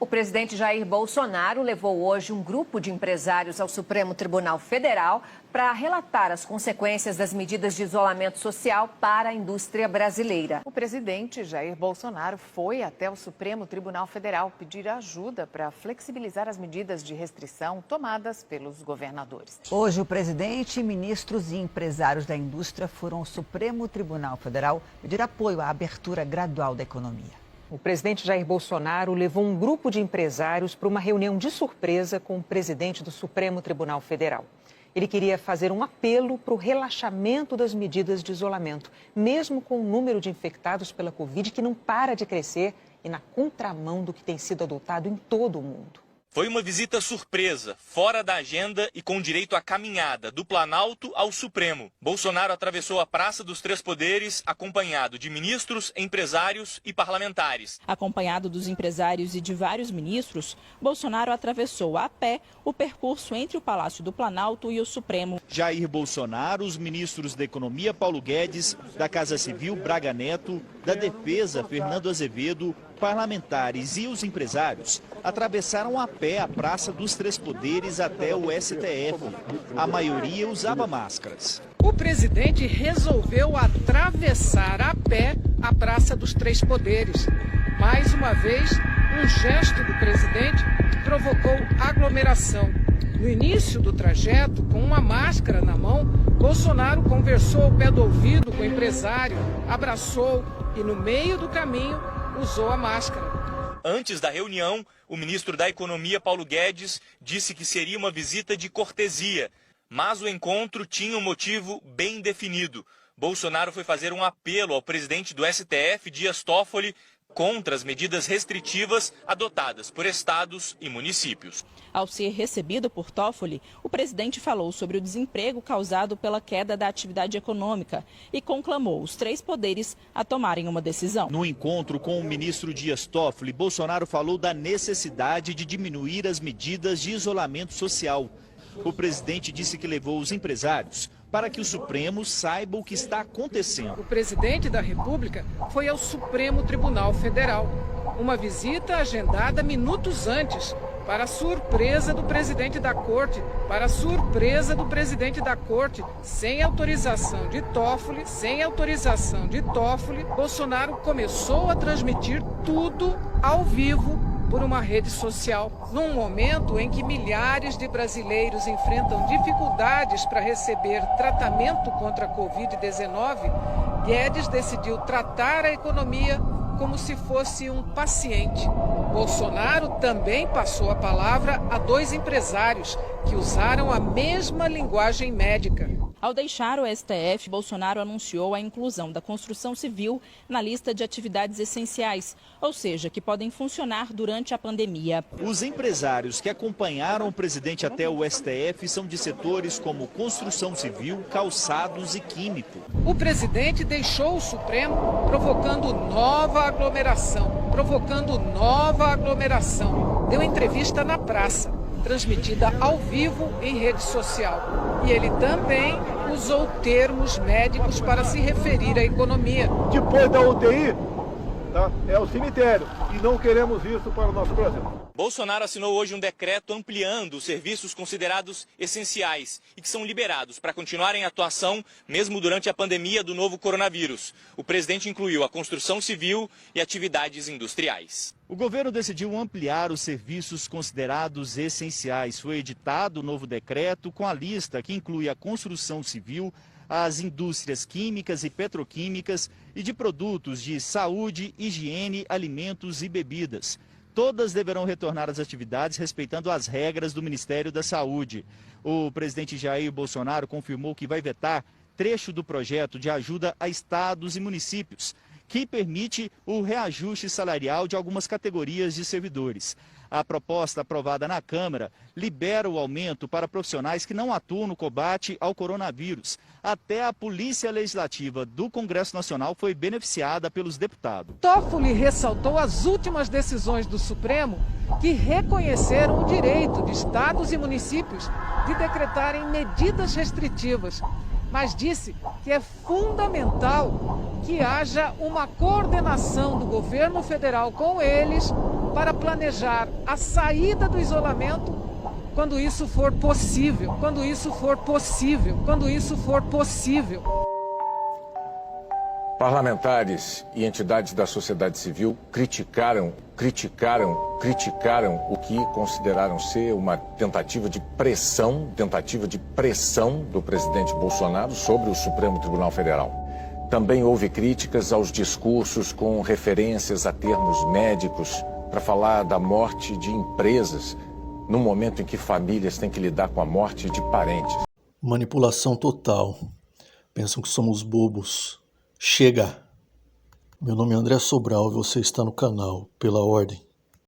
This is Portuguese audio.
O presidente Jair Bolsonaro levou hoje um grupo de empresários ao Supremo Tribunal Federal para relatar as consequências das medidas de isolamento social para a indústria brasileira. O presidente Jair Bolsonaro foi até o Supremo Tribunal Federal pedir ajuda para flexibilizar as medidas de restrição tomadas pelos governadores. Hoje, o presidente, ministros e empresários da indústria foram ao Supremo Tribunal Federal pedir apoio à abertura gradual da economia. O presidente Jair Bolsonaro levou um grupo de empresários para uma reunião de surpresa com o presidente do Supremo Tribunal Federal. Ele queria fazer um apelo para o relaxamento das medidas de isolamento, mesmo com o número de infectados pela Covid que não para de crescer e na contramão do que tem sido adotado em todo o mundo. Foi uma visita surpresa, fora da agenda e com direito à caminhada do Planalto ao Supremo. Bolsonaro atravessou a Praça dos Três Poderes acompanhado de ministros, empresários e parlamentares. Acompanhado dos empresários e de vários ministros, Bolsonaro atravessou a pé o percurso entre o Palácio do Planalto e o Supremo. Jair Bolsonaro, os ministros da Economia Paulo Guedes, da Casa Civil Braga Neto, da Defesa Fernando Azevedo, parlamentares e os empresários atravessaram a pé a Praça dos Três Poderes até o STF. A maioria usava máscaras. O presidente resolveu atravessar a pé a Praça dos Três Poderes. Mais uma vez, um gesto do presidente provocou aglomeração. No início do trajeto, com uma máscara na mão, Bolsonaro conversou ao pé do ouvido com o empresário, abraçou e, no meio do caminho, usou a máscara. Antes da reunião, o ministro da Economia, Paulo Guedes, disse que seria uma visita de cortesia. Mas o encontro tinha um motivo bem definido. Bolsonaro foi fazer um apelo ao presidente do STF, Dias Toffoli, contra as medidas restritivas adotadas por estados e municípios. Ao ser recebido por Toffoli, o presidente falou sobre o desemprego causado pela queda da atividade econômica e conclamou os três poderes a tomarem uma decisão. No encontro com o ministro Dias Toffoli, Bolsonaro falou da necessidade de diminuir as medidas de isolamento social. O presidente disse que levou os empresários para que o Supremo saiba o que está acontecendo. O presidente da República foi ao Supremo Tribunal Federal. Uma visita agendada minutos antes, para a surpresa do presidente da Corte, sem autorização de Toffoli, Bolsonaro começou a transmitir tudo ao vivo por uma rede social. Num momento em que milhares de brasileiros enfrentam dificuldades para receber tratamento contra a Covid-19, Guedes decidiu tratar a economia como se fosse um paciente. Bolsonaro também passou a palavra a dois empresários que usaram a mesma linguagem médica. Ao deixar o STF, Bolsonaro anunciou a inclusão da construção civil na lista de atividades essenciais, ou seja, que podem funcionar durante a pandemia. Os empresários que acompanharam o presidente até o STF são de setores como construção civil, calçados e químico. O presidente deixou o Supremo provocando nova aglomeração. Deu entrevista na praça, transmitida ao vivo em rede social. E ele também usou termos médicos para se referir à economia. Depois da UTI, é o cemitério. E não queremos isso para o nosso Brasil. Bolsonaro assinou hoje um decreto ampliando os serviços considerados essenciais e que são liberados para continuarem em atuação mesmo durante a pandemia do novo coronavírus. O presidente incluiu a construção civil e atividades industriais. O governo decidiu ampliar os serviços considerados essenciais. Foi editado o novo decreto com a lista que inclui a construção civil, as indústrias químicas e petroquímicas e de produtos de saúde, higiene, alimentos e bebidas. Todas deverão retornar às atividades respeitando as regras do Ministério da Saúde. O presidente Jair Bolsonaro confirmou que vai vetar trecho do projeto de ajuda a estados e municípios, que permite o reajuste salarial de algumas categorias de servidores. A proposta aprovada na Câmara libera o aumento para profissionais que não atuam no combate ao coronavírus. Até a Polícia Legislativa do Congresso Nacional foi beneficiada pelos deputados. Toffoli ressaltou as últimas decisões do Supremo que reconheceram o direito de estados e municípios de decretarem medidas restritivas, mas disse que é fundamental que haja uma coordenação do governo federal com eles para planejar a saída do isolamento quando isso for possível, quando isso for possível, quando isso for possível. Parlamentares e entidades da sociedade civil criticaram o que consideraram ser uma tentativa de pressão do presidente Bolsonaro sobre o Supremo Tribunal Federal. Também houve críticas aos discursos com referências a termos médicos para falar da morte de empresas, no momento em que famílias têm que lidar com a morte de parentes. Manipulação total. Pensam que somos bobos. Chega! Meu nome é André Sobral e você está no canal Pela Ordem.